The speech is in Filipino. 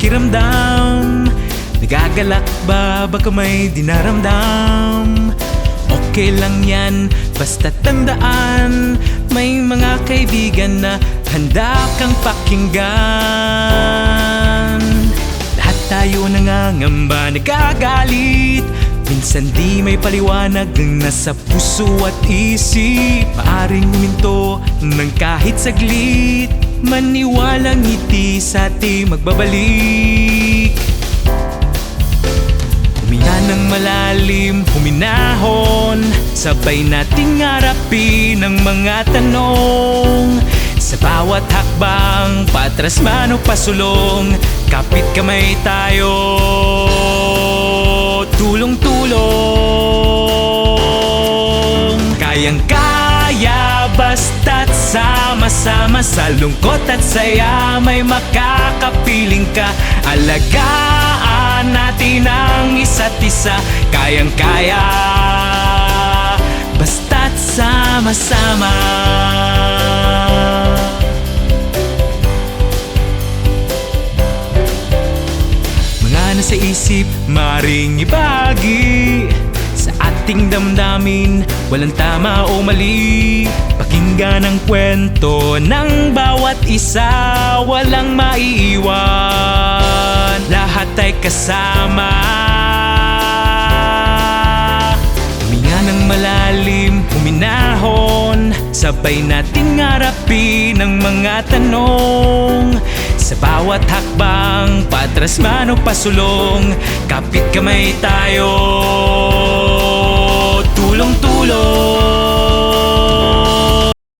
pakiramdam? Nagagalak ba? Baka may dinaramdam? Okay lang yan, basta tandaan, may mga kaibigan na handa kang pakinggan. Lahat tayo nangangamba, nagagalit, minsan di may paliwanag ang nasa puso at isip. Maaring huminto ng kahit saglit, maniwalang ngiti sa ating magbabalik. Huminga ng malalim, huminahon, sabay nating harapin ang mga tanong. Sa bawat hakbang, patras man o pasulong, kapit kamay tayo, tulong-tulong. Kayang-kaya basta't sama-sama, sa lungkot at saya may makakapiling ka. Alagaan natin ang isa't isa, kayang-kaya basta't sama-sama. Mga nasa isip, maring ibagi, sa ating damdamin, walang tama o mali. Pakinggan ang kwento ng bawat isa, walang maiiwan, lahat ay kasama. Huminga ng malalim, huminahon, sabay nating harapin ang mga tanong. Sa bawat hakbang, patras man o pasulong, kapit kamay tayo,